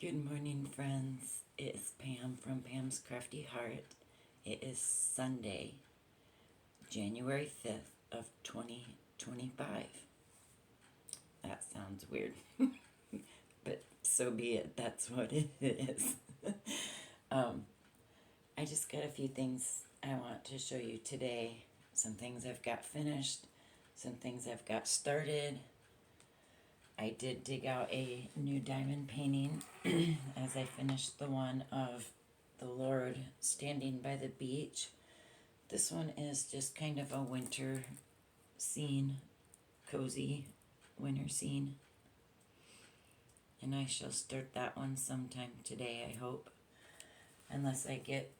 Good morning, friends. It is Pam from Pam's Crafty Heart. It is Sunday, January 5th of 2025. That sounds weird, but so be it. That's what it is. I just got a few things I want to show you today. Some things I've got finished, some things I've got started. I did dig out a new diamond painting as I finished the one of the Lord standing by the beach. This one is just kind of a winter scene, cozy winter scene. And I shall start that one sometime today, I hope. Unless I get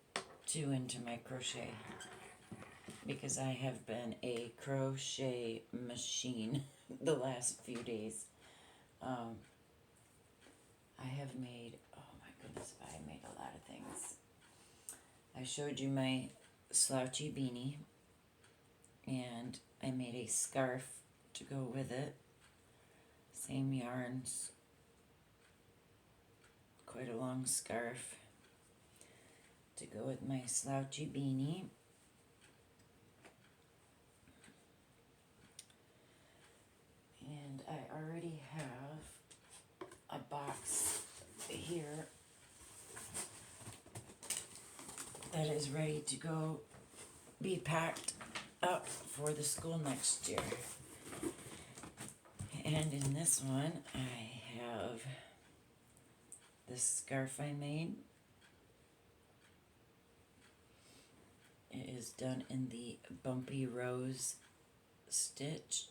too into my crochet. Because I have been a crochet machine the last few days. I have made, oh my goodness, I made a lot of things. I showed you my slouchy beanie, and I made a scarf to go with it. Same yarns, quite a long scarf to go with my slouchy beanie. And I already have a box here that is ready to go be packed up for the school next year. And in this one, I have this scarf I made. It is done in the Bumpy Rose stitch.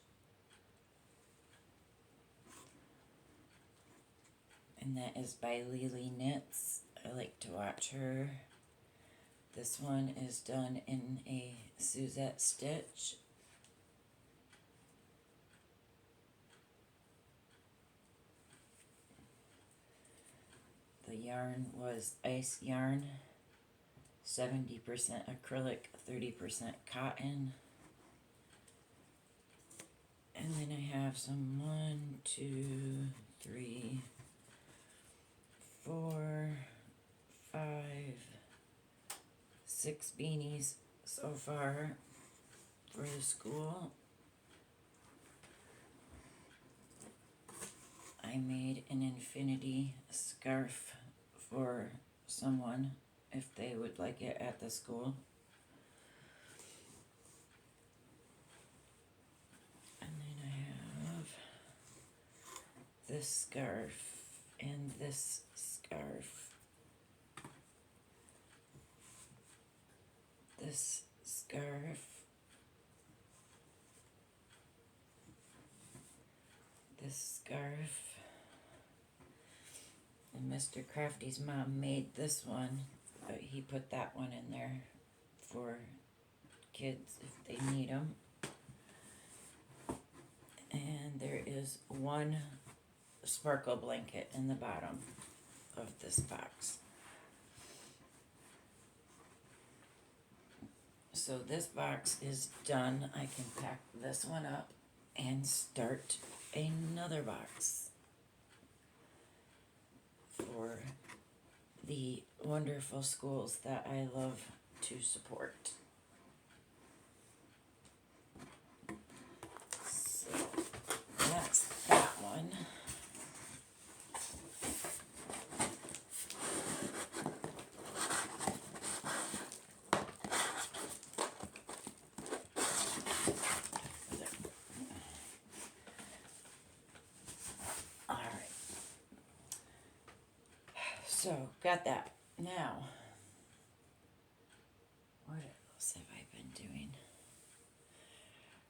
And that is by Lily Knits. I like to watch her. This one is done in a Suzette stitch. The yarn was ice yarn, 70% acrylic, 30% cotton. And then I have some 1, 2, 3, 4, 5, 6 beanies so far for the school. I made an infinity scarf for someone if they would like it at the school. And then I have this scarf and this scarf. This scarf. This scarf. And Mr. Crafty's mom made this one, but he put that one in there for kids if they need them. And there is one sparkle blanket in the bottom of this box. So this box is done. I can pack this one up and start another box for the wonderful schools that I love to support. So that's that one. So, got that. Now, what else have I been doing?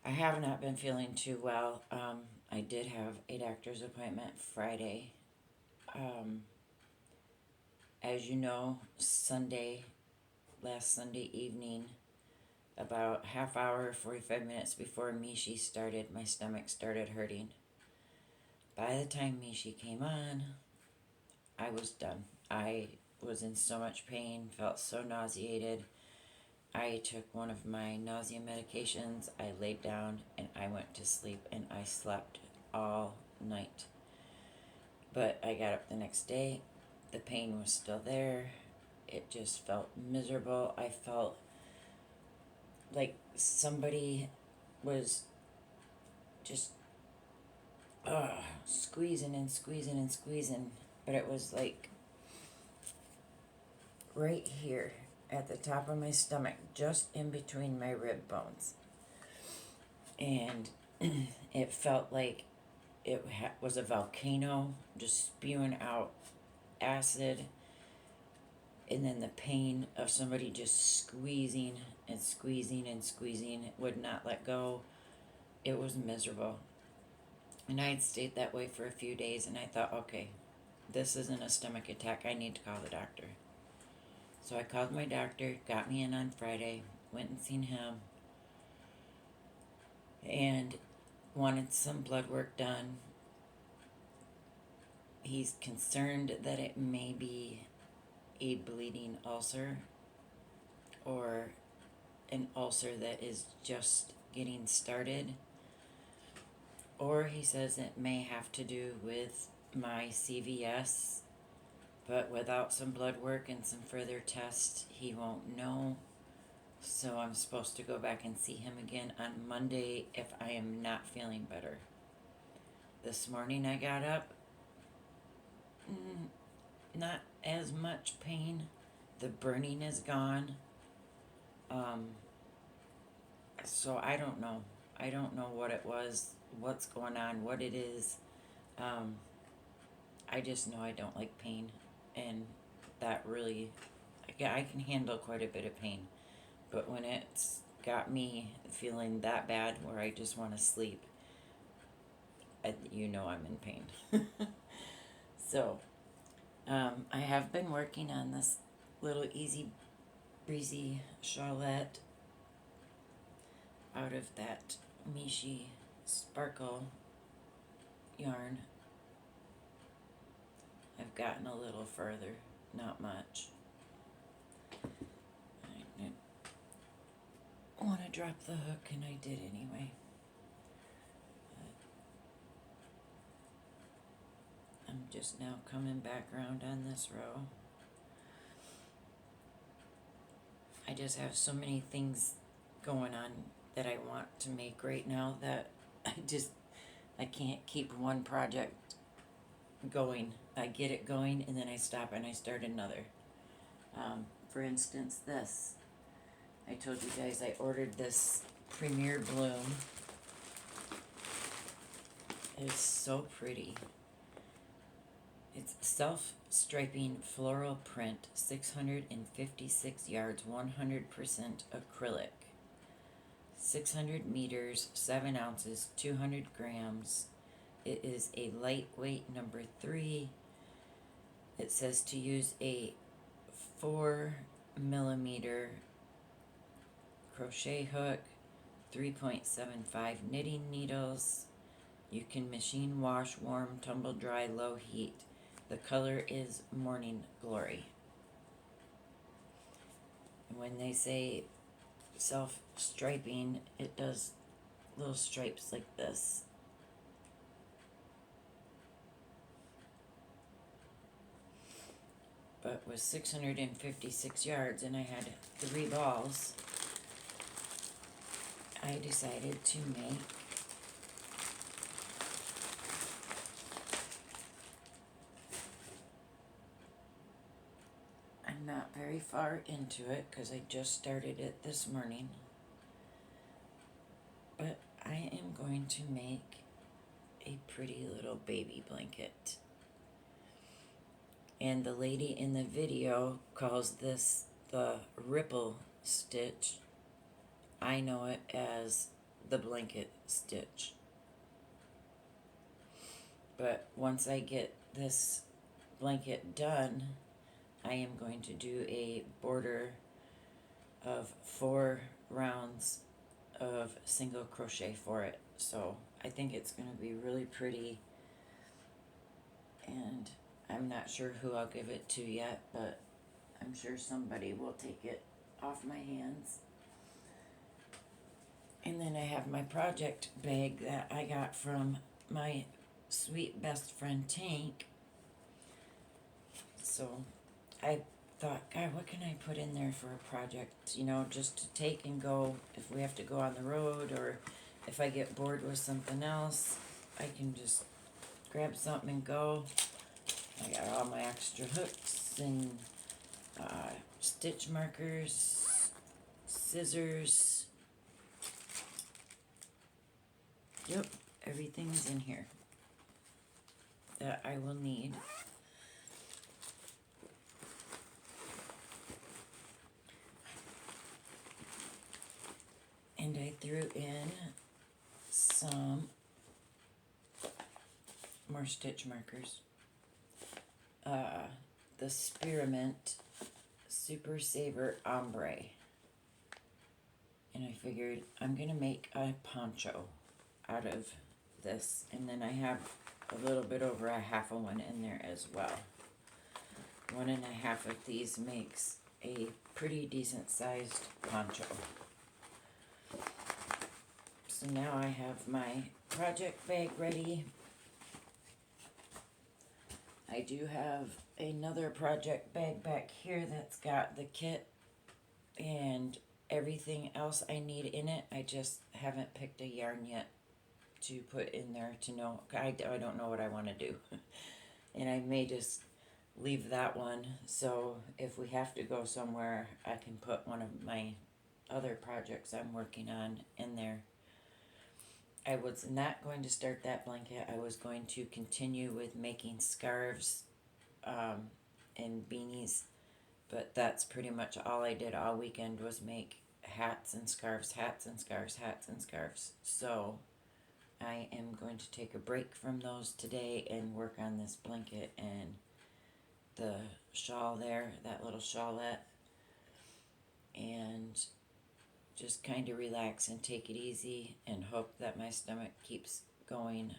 I have not been feeling too well. I did have a doctor's appointment Friday. As you know, last Sunday evening, about half hour, 45 minutes before Mishi started, my stomach started hurting. By the time Mishi came on, I was done. I was in so much pain, felt so nauseated. I took one of my nausea medications, I laid down, and I went to sleep, and I slept all night. But I got up the next day, the pain was still there. It just felt miserable. I felt like somebody was just squeezing and squeezing and squeezing, but it was like right here at the top of my stomach, just in between my rib bones. And it felt like it was a volcano just spewing out acid, and then the pain of somebody just squeezing and squeezing and squeezing. It would not let go. It was miserable. And I had stayed that way for a few days, and I thought, okay, this isn't a stomach attack. I need to call the doctor. So I called my doctor, got me in on Friday, went and seen him, and wanted some blood work done. He's concerned that it may be a bleeding ulcer or an ulcer that is just getting started. Or he says it may have to do with my CVS, but without some blood work and some further tests, he won't know. So I'm supposed to go back and see him again on Monday if I am not feeling better. This morning I got up, not as much pain. The burning is gone. So I don't know. I don't know what it was, what's going on, what it is. I just know I don't like pain, and that really, I can handle quite a bit of pain, but when it's got me feeling that bad where I just want to sleep, you know I'm in pain. So, I have been working on this little easy breezy shawlette out of that Mishi sparkle yarn. I've gotten a little further, not much. I didn't want to drop the hook, and I did anyway. I'm just now coming back around on this row. I just have so many things going on that I want to make right now that I can't keep one project going. I get it going and then I stop and I start another. For instance, this. I told you guys I ordered this Premier Bloom. It's so pretty. It's self-striping floral print, 656 yards, 100% acrylic. 600 meters, 7 ounces, 200 grams. It is a lightweight number 3. It says to use a 4mm crochet hook, 3.75 knitting needles. You can machine wash, warm, tumble dry, low heat. The color is Morning Glory. And when they say self-striping, it does little stripes like this. But with 656 yards and I had 3 balls, I decided to make I'm not very far into it because I just started it this morning. But I am going to make a pretty little baby blanket. And the lady in the video calls this the ripple stitch. I know it as the blanket stitch. But once I get this blanket done, I am going to do a border of 4 rounds of single crochet for it. So I think it's going to be really pretty, and I'm not sure who I'll give it to yet, but I'm sure somebody will take it off my hands. And then I have my project bag that I got from my sweet best friend Tank. So I thought, God, what can I put in there for a project? You know, just to take and go if we have to go on the road, or if I get bored with something else, I can just grab something and go. I got all my extra hooks and stitch markers, scissors. Yep, everything's in here that I will need. And I threw in some more stitch markers. The Spearmint Super Saver Ombre. And I figured I'm gonna make a poncho out of this, and then I have a little bit over a half of one in there as well. 1.5 of these makes a pretty decent sized poncho. So now I have my project bag ready. I do have another project bag back here that's got the kit and everything else I need in it. I just haven't picked a yarn yet to put in there to know. I don't know what I want to do. And I may just leave that one, so if we have to go somewhere, I can put one of my other projects I'm working on in there. I was not going to start that blanket. I was going to continue with making scarves and beanies, but that's pretty much all I did all weekend was make hats and scarves, hats and scarves, hats and scarves. So I am going to take a break from those today and work on this blanket and the shawl there, that little shawlette, and just kind of relax and take it easy and hope that my stomach keeps going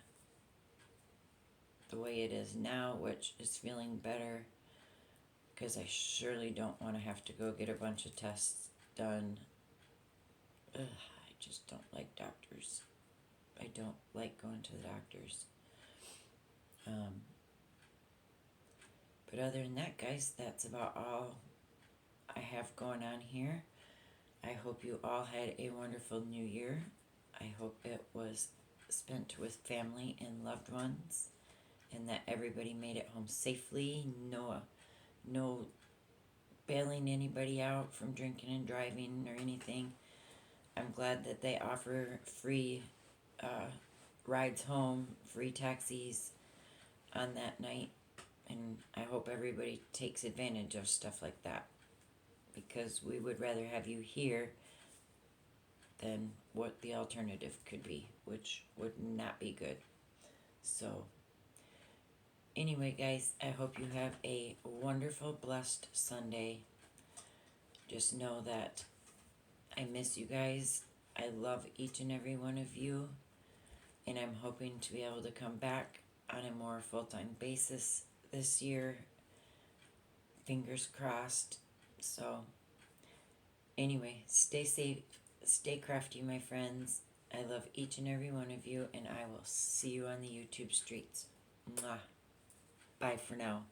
the way it is now, which is feeling better, because I surely don't want to have to go get a bunch of tests done. I just don't like doctors. I don't like going to the doctors. But other than that, guys, that's about all I have going on here. I hope you all had a wonderful new year. I hope it was spent with family and loved ones, and that everybody made it home safely. No bailing anybody out from drinking and driving or anything. I'm glad that they offer free rides home, free taxis on that night, and I hope everybody takes advantage of stuff like that, because we would rather have you here than what the alternative could be, which would not be good. So anyway, guys, I hope you have a wonderful, blessed Sunday. Just know that I miss you guys. I love each and every one of you, and I'm hoping to be able to come back on a more full-time basis this year. Fingers crossed. So anyway, stay safe, stay crafty, my friends. I love each and every one of you, and I will see you on the YouTube streets. Mwah. Bye for now.